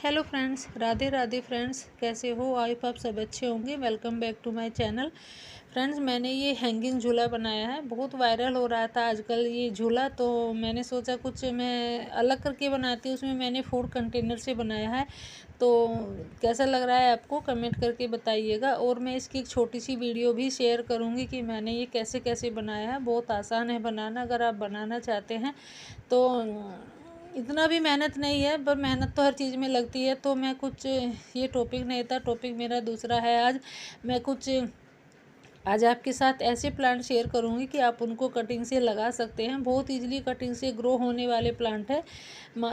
Hello friends, Radhe Radhe friends. कैसे हो? I hope आप सब अच्छे होंगे। Welcome back to my channel. Friends, मैंने ये हैंगिंग झूला बनाया है। बहुत वायरल हो रहा था आजकल ये झूला, तो मैंने सोचा कुछ मैं अलग करके बनाती हूँ। उसमें मैंने फूड कंटेनर से बनाया है। तो कैसा लग रहा है आपको, कमेंट करके बताइएगा। और मैं इसकी एक छोटी सी वीडियो भी शेयर करूँगी कि मैंने ये कैसे कैसे बनाया है। बहुत आसान है बनाना, अगर आप बनाना चाहते हैं तो। इतना भी मेहनत नहीं है, पर मेहनत तो हर चीज़ में लगती है। तो मैं कुछ, ये टॉपिक नहीं था, टॉपिक मेरा दूसरा है। आज आपके साथ ऐसे प्लांट शेयर करूंगी कि आप उनको कटिंग से लगा सकते हैं। बहुत इजीली कटिंग से ग्रो होने वाले प्लांट है।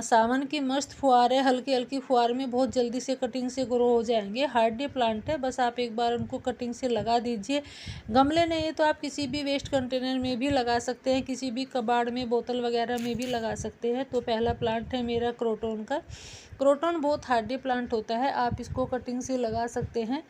सावन की मस्त फुहार है, हल्की हल्की फुहार में बहुत जल्दी से कटिंग से ग्रो हो जाएंगे। हार्डी प्लांट है, बस आप एक बार उनको कटिंग से लगा दीजिए। गमले नहीं है तो आप किसी भी वेस्ट कंटेनर में भी लगा सकते हैं, किसी भी कबाड़ में, बोतल वगैरह में भी लगा सकते हैं। तो पहला प्लांट है मेरा क्रोटोन का। क्रोटोन बहुत हार्डी प्लांट होता है, आप इसको कटिंग से लगा सकते हैं।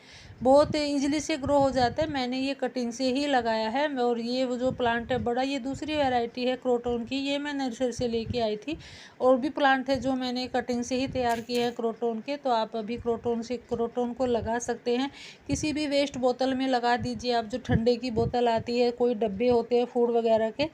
बहुत इजीली से ग्रो हो जाता है। मैंने ये कटिंग से ही लगाया है। और ये वो जो प्लांट है बड़ा, ये दूसरी वैरायटी है क्रोटोन की, ये मैं नर्सरी से लेके आई थी। और भी प्लांट है जो मैंने कटिंग से ही तैयार किए हैं क्रोटोन के। तो आप अभी क्रोटोन को लगा सकते हैं। किसी भी वेस्ट बोतल में लगा दीजिए आप, जो ठंडे की बोतल आती है, कोई डब्बे होते हैं फूड वगैरह के।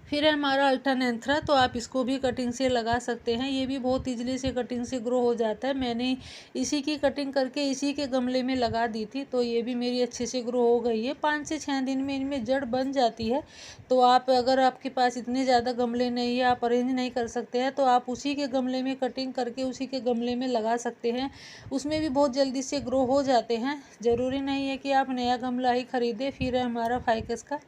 फिर है हमारा अल्टरनेंथ्रा, तो आप इसको भी कटिंग से लगा सकते हैं। ये भी बहुत इजीली से कटिंग से ग्रो हो जाता है। मैंने इसी की कटिंग करके इसी के गमले में लगा दी थी, तो ये भी मेरी अच्छे से ग्रो हो गई है। 5 से 6 दिन में इनमें जड़ बन जाती है। तो आप, अगर आपके पास इतने ज़्यादा गमले नहीं है, आप अरेंज नहीं कर सकते हैं, तो आप उसी के गमले में कटिंग करके उसी के गमले में लगा सकते हैं। उसमें भी बहुत जल्दी से ग्रो हो जाते हैं। ज़रूरी नहीं है कि आप नया गमला ही खरीदें। फिर है हमारा फाइकस का।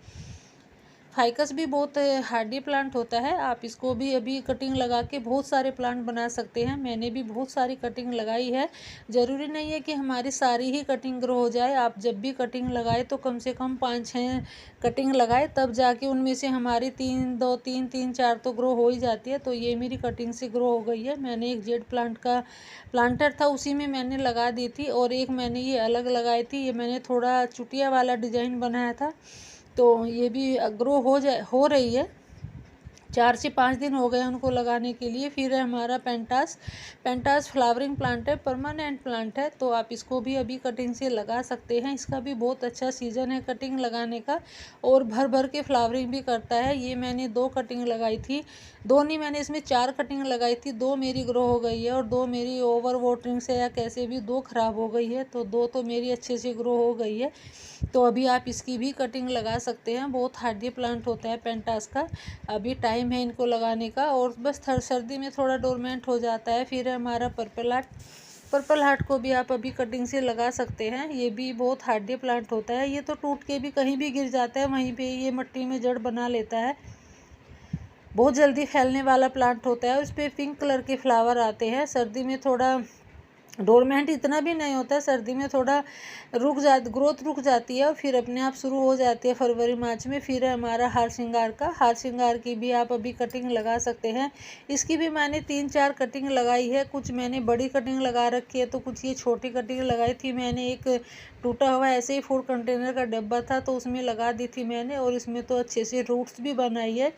फाइकस भी बहुत हार्डी प्लांट होता है। आप इसको भी अभी कटिंग लगा के बहुत सारे प्लांट बना सकते हैं। मैंने भी बहुत सारी कटिंग लगाई है। ज़रूरी नहीं है कि हमारी सारी ही कटिंग ग्रो हो जाए। आप जब भी कटिंग लगाए तो कम से कम 5-6 कटिंग लगाए, तब जाके उनमें से हमारी 3-4 तो ग्रो हो ही जाती है। तो ये मेरी कटिंग से ग्रो हो गई है। मैंने एक जेड प्लांट का प्लांटर था, उसी में मैंने लगा दी थी। और एक मैंने ये अलग लगाई थी, ये मैंने थोड़ा चुटिया वाला डिज़ाइन बनाया था। तो ये भी ग्रो हो रही है। 4 से 5 दिन हो गए उनको लगाने के लिए। फिर है हमारा पेंटास फ्लावरिंग प्लांट है, परमानेंट प्लांट है। तो आप इसको भी अभी कटिंग से लगा सकते हैं। इसका भी बहुत अच्छा सीज़न है कटिंग लगाने का, और भर भर के फ्लावरिंग भी करता है। ये मैंने 2 कटिंग लगाई थी, 2 नहीं, मैंने इसमें 4 कटिंग लगाई थी। 2 मेरी ग्रो हो गई है और 2 मेरी ओवर वाटरिंग से या कैसे भी 2 ख़राब हो गई है। तो 2 तो मेरी अच्छे से ग्रो हो गई है। तो अभी आप इसकी भी कटिंग लगा सकते हैं। बहुत हार्डी प्लांट होता है पेंटास का। अभी टाइम है इनको लगाने का, और बस सर्दी में थोड़ा डोरमेंट हो जाता है। फिर है हमारा पर्पल हार्ट को भी आप अभी कटिंग से लगा सकते हैं। ये भी बहुत हार्डी प्लांट होता है। ये तो टूट के भी कहीं भी गिर जाता है, वहीं पे ये मिट्टी में जड़ बना लेता है। बहुत जल्दी फैलने वाला प्लांट होता है। उस पर पिंक कलर के फ्लावर आते हैं। सर्दी में थोड़ा डोरमेंट इतना भी नहीं होता है। सर्दी में थोड़ा ग्रोथ रुक जाती है और फिर अपने आप शुरू हो जाती है फरवरी मार्च में। फिर है हमारा हार श्रृंगार की भी आप अभी कटिंग लगा सकते हैं। इसकी भी मैंने 3-4 कटिंग लगाई है। कुछ मैंने बड़ी कटिंग लगा रखी है, तो कुछ ये छोटी कटिंग लगाई थी मैंने। एक टूटा हुआ ऐसे ही फूड कंटेनर का डब्बा था, तो उसमें लगा दी थी मैंने, और इसमें तो अच्छे से रूट्स भी बनाई है।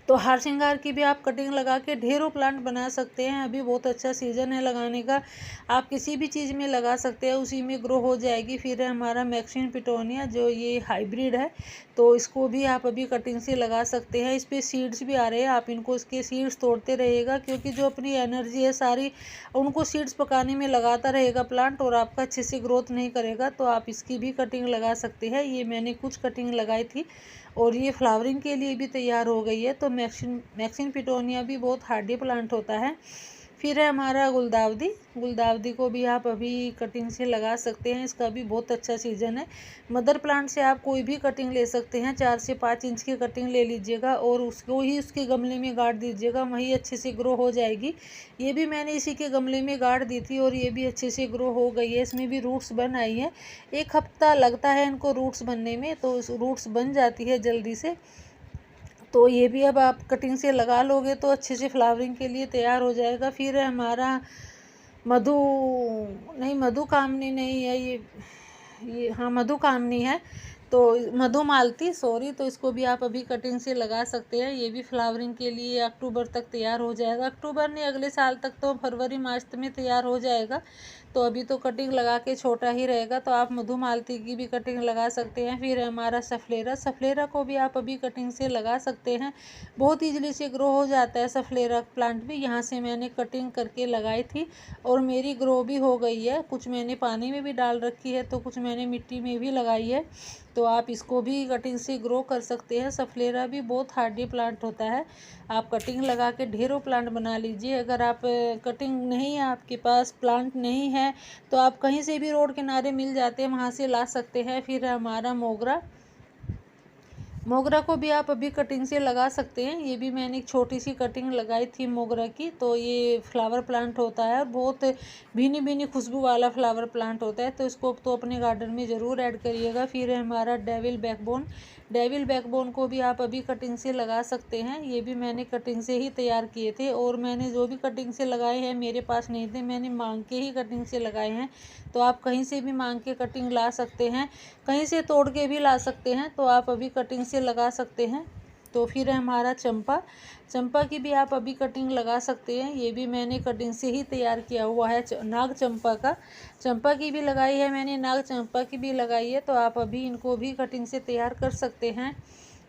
तो हार श्रृंगार की भी आप कटिंग लगा के ढेरों प्लांट बना सकते हैं। अभी बहुत अच्छा सीज़न है लगाने का। आप किसी भी चीज़ में लगा सकते हैं, उसी में ग्रो हो जाएगी। फिर है हमारा मैक्सिन पिटोनिया, जो ये हाइब्रिड है। तो इसको भी आप अभी कटिंग से लगा सकते हैं। इस पर सीड्स भी आ रहे हैं, आप इनको इसके सीड्स तोड़ते रहिएगा, क्योंकि जो अपनी एनर्जी है सारी उनको सीड्स पकाने में लगाता रहेगा प्लांट, और आपका अच्छे से ग्रोथ नहीं करेगा। तो आप इसकी भी कटिंग लगा सकते हैं। ये मैंने कुछ कटिंग लगाई थी, और ये फ्लावरिंग के लिए भी तैयार हो गई है। तो मैक्सिन पिटोनिया भी बहुत हार्डी प्लांट होता है। फिर है हमारा गुलदावदी को भी आप अभी कटिंग से लगा सकते हैं। इसका भी बहुत अच्छा सीज़न है। मदर प्लांट से आप कोई भी कटिंग ले सकते हैं। 4 से 5 इंच की कटिंग ले लीजिएगा, और उसको ही उसके गमले में गाड़ दीजिएगा, वही अच्छे से ग्रो हो जाएगी। ये भी मैंने इसी के गमले में गाड़ दी थी, और ये भी अच्छे से ग्रो हो गई है। इसमें भी रूट्स बन आई है। 1 हफ्ता लगता है इनको रूट्स बनने में, तो रूट्स बन जाती है जल्दी से। तो ये भी अब आप कटिंग से लगा लोगे तो अच्छे से फ्लावरिंग के लिए तैयार हो जाएगा। फिर है हमारा मधुकामनी नहीं है, ये हाँ मधुकामनी है। तो मधुमालती सॉरी, तो इसको भी आप अभी कटिंग से लगा सकते हैं। ये भी फ्लावरिंग के लिए अक्टूबर तक तैयार हो जाएगा। अक्टूबर नहीं, अगले साल तक तो फरवरी मार्च में तैयार हो जाएगा। तो अभी तो कटिंग लगा के छोटा ही रहेगा। तो आप मधुमालती की भी कटिंग लगा सकते हैं। फिर हमारा सफलेरा, सफलेरा को भी आप अभी कटिंग से लगा सकते हैं। बहुत ईजिली से ग्रो हो जाता है सफलेरा प्लांट भी। यहाँ से मैंने कटिंग करके लगाई थी और मेरी ग्रो भी हो गई है। कुछ मैंने पानी में भी डाल रखी है, तो कुछ मैंने मिट्टी में भी लगाई है। तो आप इसको भी कटिंग से ग्रो कर सकते हैं। सफलेरा भी बहुत हार्डी प्लांट होता है। आप कटिंग लगा के ढेरों प्लांट बना लीजिए। अगर आप कटिंग नहीं है, आपके पास प्लांट नहीं है, तो आप कहीं से भी रोड किनारे मिल जाते हैं, वहाँ से ला सकते हैं। फिर हमारा मोगरा, मोगरा को भी आप अभी कटिंग से लगा सकते हैं। ये भी मैंने एक छोटी सी कटिंग लगाई थी मोगरा की। तो ये फ्लावर प्लांट होता है और बहुत भीनी भीनी खुशबू वाला फ्लावर प्लांट होता है। तो इसको तो अपने गार्डन में ज़रूर ऐड करिएगा। फिर है हमारा डेविल बैकबोन, डेविल बैकबोन को भी आप अभी कटिंग से लगा सकते हैं। ये भी मैंने कटिंग से ही तैयार किए थे और मैंने जो भी कटिंग से लगाए हैं मेरे पास नहीं थे, मैंने मांग के ही कटिंग से लगाए हैं। तो आप कहीं से भी मांग के कटिंग ला सकते हैं, कहीं से तोड़ के भी ला सकते हैं। तो आप अभी कटिंग से लगा सकते हैं। तो फिर है हमारा चंपा, चंपा की भी आप अभी कटिंग लगा सकते हैं। ये भी मैंने कटिंग से ही तैयार किया हुआ है। नाग चंपा का, चंपा की भी लगाई है मैंने, नाग चंपा की भी लगाई है। तो आप अभी इनको भी कटिंग से तैयार कर सकते हैं।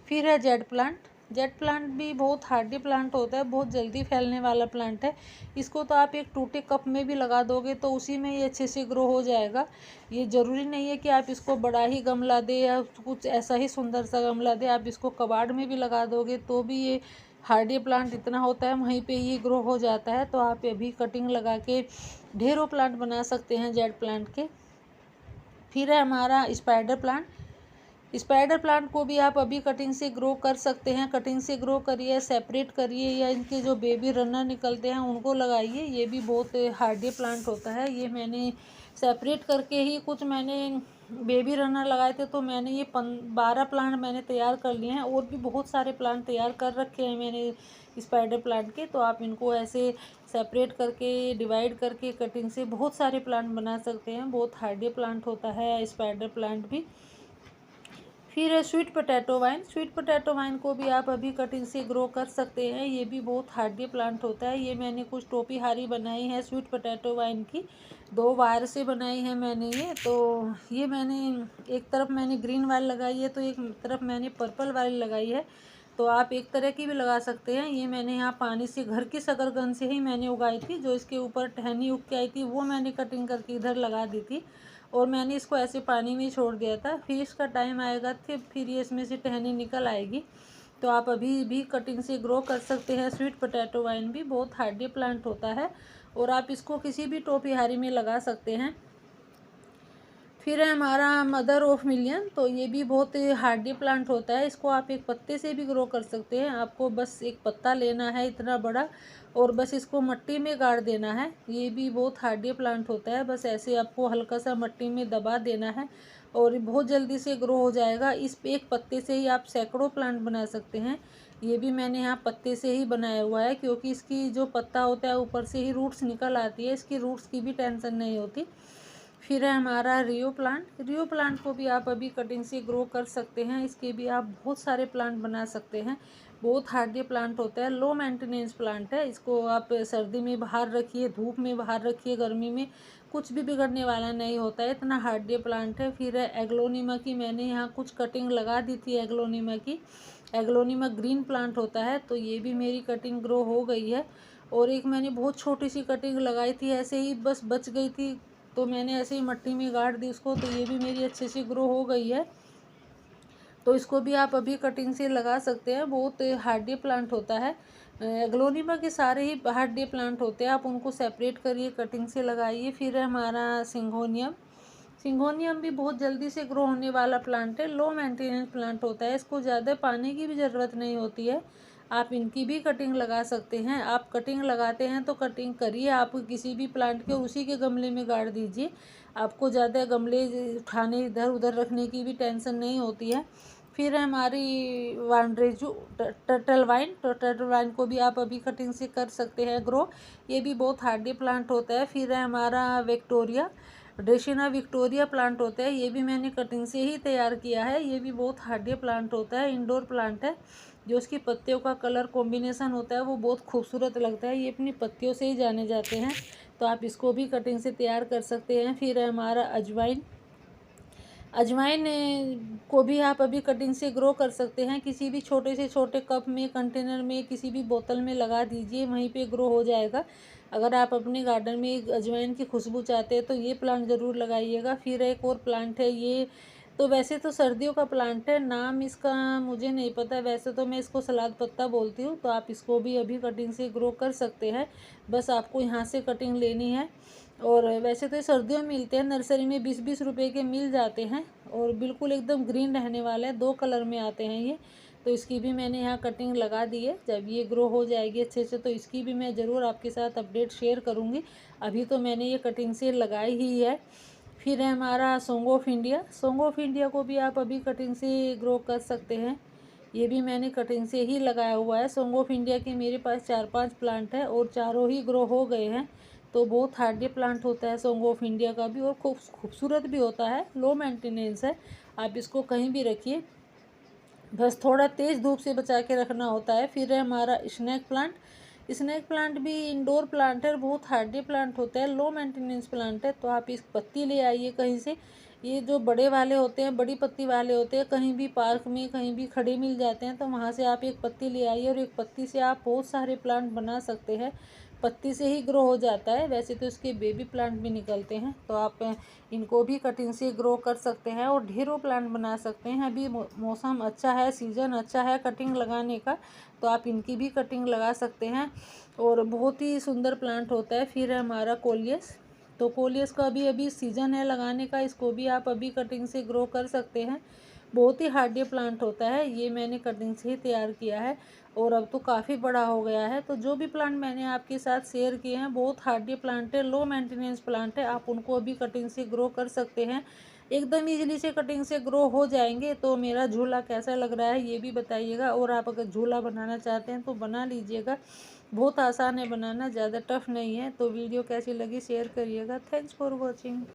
फिर है जेड प्लांट, जेट प्लांट भी बहुत हार्डी प्लांट होता है, बहुत जल्दी फैलने वाला प्लांट है। इसको तो आप एक टूटे कप में भी लगा दोगे तो उसी में ये अच्छे से ग्रो हो जाएगा। ये ज़रूरी नहीं है कि आप इसको बड़ा ही गमला दे या कुछ ऐसा ही सुंदर सा गमला दे, आप इसको कबाड़ में भी लगा दोगे तो भी ये हार्डी प्लांट इतना होता है, वहीं पे ये ग्रो हो जाता है। तो आप अभी कटिंग लगा के ढेरों प्लांट बना सकते हैं जेड प्लांट के। फिर है हमारा स्पाइडर प्लांट, स्पाइडर प्लांट को भी आप अभी कटिंग से ग्रो कर सकते हैं। कटिंग से ग्रो करिए, सेपरेट करिए, या इनके जो बेबी रनर निकलते हैं उनको लगाइए। ये भी बहुत हार्डी प्लांट होता है। ये मैंने सेपरेट करके ही कुछ मैंने बेबी रनर लगाए थे। तो मैंने ये 12 प्लांट मैंने तैयार कर लिए हैं और भी बहुत सारे प्लांट तैयार कर रखे हैं मैंने स्पाइडर प्लांट के। तो आप इनको ऐसे सेपरेट करके डिवाइड करके कटिंग से बहुत सारे प्लांट बना सकते हैं। बहुत हार्डी प्लांट होता है स्पाइडर प्लांट भी। फिर है sweet potato wine, sweet potato wine को भी आप अभी कटिंग से ग्रो कर सकते हैं। ये भी बहुत हार्डी प्लांट होता है। ये मैंने कुछ टोपी हारी बनाई है स्वीट पोटैटो वाइन की, 2 वायर से बनाई है मैंने ये। तो ये मैंने एक तरफ मैंने ग्रीन वाली लगाई है, तो एक तरफ मैंने पर्पल वाली लगाई है। तो आप एक तरह की भी लगा सकते हैं। ये मैंने यहाँ पानी से घर की शकरकंद से ही मैंने उगाई थी। जो इसके ऊपर टहनी उग के आई थी वो मैंने कटिंग करके इधर लगा दी थी और मैंने इसको ऐसे पानी में छोड़ दिया था। फिर इसका टाइम आएगा तो फिर ये इसमें से टहनी निकल आएगी। तो आप अभी भी कटिंग से ग्रो कर सकते हैं। स्वीट पोटैटो वाइन भी बहुत हार्डी प्लांट होता है और आप इसको किसी भी टोपिहारी में लगा सकते हैं। फिर है हमारा मदर ऑफ मिलियन, तो ये भी बहुत हार्डी प्लांट होता है। इसको आप एक पत्ते से भी ग्रो कर सकते हैं। आपको बस एक पत्ता लेना है इतना बड़ा और बस इसको मिट्टी में गाड़ देना है। ये भी बहुत हार्डी प्लांट होता है। बस ऐसे आपको हल्का सा मिट्टी में दबा देना है और बहुत जल्दी से ग्रो हो जाएगा। इस एक पत्ते से ही आप सैकड़ों प्लांट बना सकते हैं। ये भी मैंने यहाँ पत्ते से ही बनाया हुआ है क्योंकि इसकी जो पत्ता होता है ऊपर से ही रूट्स निकल आती है। इसकी रूट्स की भी टेंशन नहीं होती। फिर है हमारा रियो प्लांट, रियो प्लांट को भी आप अभी कटिंग से ग्रो कर सकते हैं। इसके भी आप बहुत सारे प्लांट बना सकते हैं। बहुत हार्डी प्लांट होता है, लो मेंटेनेंस प्लांट है। इसको आप सर्दी में बाहर रखिए, धूप में बाहर रखिए, गर्मी में कुछ भी बिगड़ने वाला नहीं होता है, इतना हार्डी प्लांट है। फिर है एग्लोनिमा की, मैंने यहाँ कुछ कटिंग लगा दी थी एग्लोनिमा की। एग्लोनिमा ग्रीन प्लांट होता है, तो ये भी मेरी कटिंग ग्रो हो गई है। और एक मैंने बहुत छोटी सी कटिंग लगाई थी, ऐसे ही बस बच गई थी तो मैंने ऐसे ही मिट्टी में गाड़ दी उसको, तो ये भी मेरी अच्छे से ग्रो हो गई है। तो इसको भी आप अभी कटिंग से लगा सकते हैं। बहुत हार्डी प्लांट होता है। एग्लोनिमा के सारे ही हार्डी प्लांट होते हैं। आप उनको सेपरेट करिए, कटिंग से लगाइए। फिर है हमारा सिंगोनियम, सिंगोनियम भी बहुत जल्दी से ग्रो होने वाला प्लांट है। लो मेंटेनेंस प्लांट होता है। इसको ज़्यादा पानी की भी ज़रूरत नहीं होती है। आप इनकी भी कटिंग लगा सकते हैं। आप कटिंग लगाते हैं तो कटिंग करिए, आप किसी भी प्लांट के उसी के गमले में गाड़ दीजिए। आपको ज़्यादा गमले उठाने इधर उधर रखने की भी टेंशन नहीं होती है। फिर है हमारी वांड्रेजू टर्टल वाइन, तो टर्टल वाइन को भी आप अभी कटिंग से कर सकते हैं ग्रो। ये भी बहुत हार्डी प्लांट होता है। फिर है हमारा विक्टोरिया, ड्रेसिना विक्टोरिया प्लांट होता है, ये भी मैंने कटिंग से ही तैयार किया है। ये भी बहुत हार्डी प्लांट होता है, इंडोर प्लांट है। जो उसकी पत्तियों का कलर कॉम्बिनेशन होता है वो बहुत खूबसूरत लगता है। ये अपनी पत्तियों से ही जाने जाते हैं, तो आप इसको भी कटिंग से तैयार कर सकते हैं। फिर है हमारा अजवाइन। अजवाइन को भी आप अभी कटिंग से ग्रो कर सकते हैं। किसी भी छोटे से छोटे कप में, कंटेनर में, किसी भी बोतल में लगा दीजिए, वहीं पे ग्रो हो जाएगा। अगर आप अपने गार्डन में अजवाइन की खुशबू चाहते हैं तो ये प्लांट ज़रूर लगाइएगा। फिर एक और प्लांट है, ये तो वैसे तो सर्दियों का प्लांट है, नाम इसका मुझे नहीं पता, वैसे तो मैं इसको सलाद पत्ता बोलती हूँ। तो आप इसको भी अभी कटिंग से ग्रो कर सकते हैं, बस आपको यहाँ से कटिंग लेनी है। और वैसे तो सर्दियों में मिलते हैं, नर्सरी में 20-20 रुपए के मिल जाते हैं, और बिल्कुल एकदम ग्रीन रहने वाला है, 2 कलर में आते हैं ये। तो इसकी भी मैंने यहाँ कटिंग लगा दी है। जब ये ग्रो हो जाएगी अच्छे से तो इसकी भी मैं ज़रूर आपके साथ अपडेट शेयर करूँगी। अभी तो मैंने ये कटिंग से लगाई ही है। फिर है हमारा song of India. Song of India को भी आप अभी कटिंग से ग्रो कर सकते हैं। ये भी मैंने कटिंग से ही लगाया हुआ है। सॉन्ग ऑफ इंडिया के मेरे पास 4-5 प्लांट है और चारों ही ग्रो हो गए हैं। तो बहुत हार्डी प्लांट होता है सॉन्ग ऑफ इंडिया का भी, और खूबसूरत भी होता है। लो मेंटेनेंस है, आप इसको कहीं भी रखिए, बस थोड़ा तेज़ धूप से बचा के रखना होता है। फिर है हमारा स्नेक प्लांट। स्नेक प्लांट भी इंडोर प्लांट है, बहुत हार्डी प्लांट होता है, लो मेंटेनेंस प्लांट है। तो आप इस पत्ती ले आइए कहीं से। ये जो बड़े वाले होते हैं, बड़ी पत्ती वाले होते हैं, कहीं भी पार्क में कहीं भी खड़े मिल जाते हैं, तो वहाँ से आप एक पत्ती ले आइए, और एक पत्ती से आप बहुत सारे प्लांट बना सकते हैं। पत्ती से ही ग्रो हो जाता है, वैसे तो इसके बेबी प्लांट भी निकलते हैं। तो आप इनको भी कटिंग से ग्रो कर सकते हैं और ढेरों प्लांट बना सकते हैं। अभी मौसम अच्छा है, सीज़न अच्छा है कटिंग लगाने का, तो आप इनकी भी कटिंग लगा सकते हैं, और बहुत ही सुंदर प्लांट होता है। फिर है हमारा कोलियस। तो कोलियस का भी अभी सीज़न है लगाने का, इसको भी आप अभी कटिंग से ग्रो कर सकते हैं। बहुत ही हार्डी प्लांट होता है, ये मैंने कटिंग से ही तैयार किया है, और अब तो काफ़ी बड़ा हो गया है। तो जो भी प्लांट मैंने आपके साथ शेयर किए हैं बहुत हार्डी प्लांट है, लो मेंटेनेंस प्लांट है, आप उनको अभी कटिंग से ग्रो कर सकते हैं। एकदम इजीली से कटिंग से ग्रो हो जाएंगे। तो मेरा झूला कैसा लग रहा है ये भी बताइएगा, और आप अगर झूला बनाना चाहते हैं तो बना लीजिएगा। बहुत आसान है बनाना, ज़्यादा टफ नहीं है। तो वीडियो कैसी लगी शेयर करिएगा। Thanks for watching.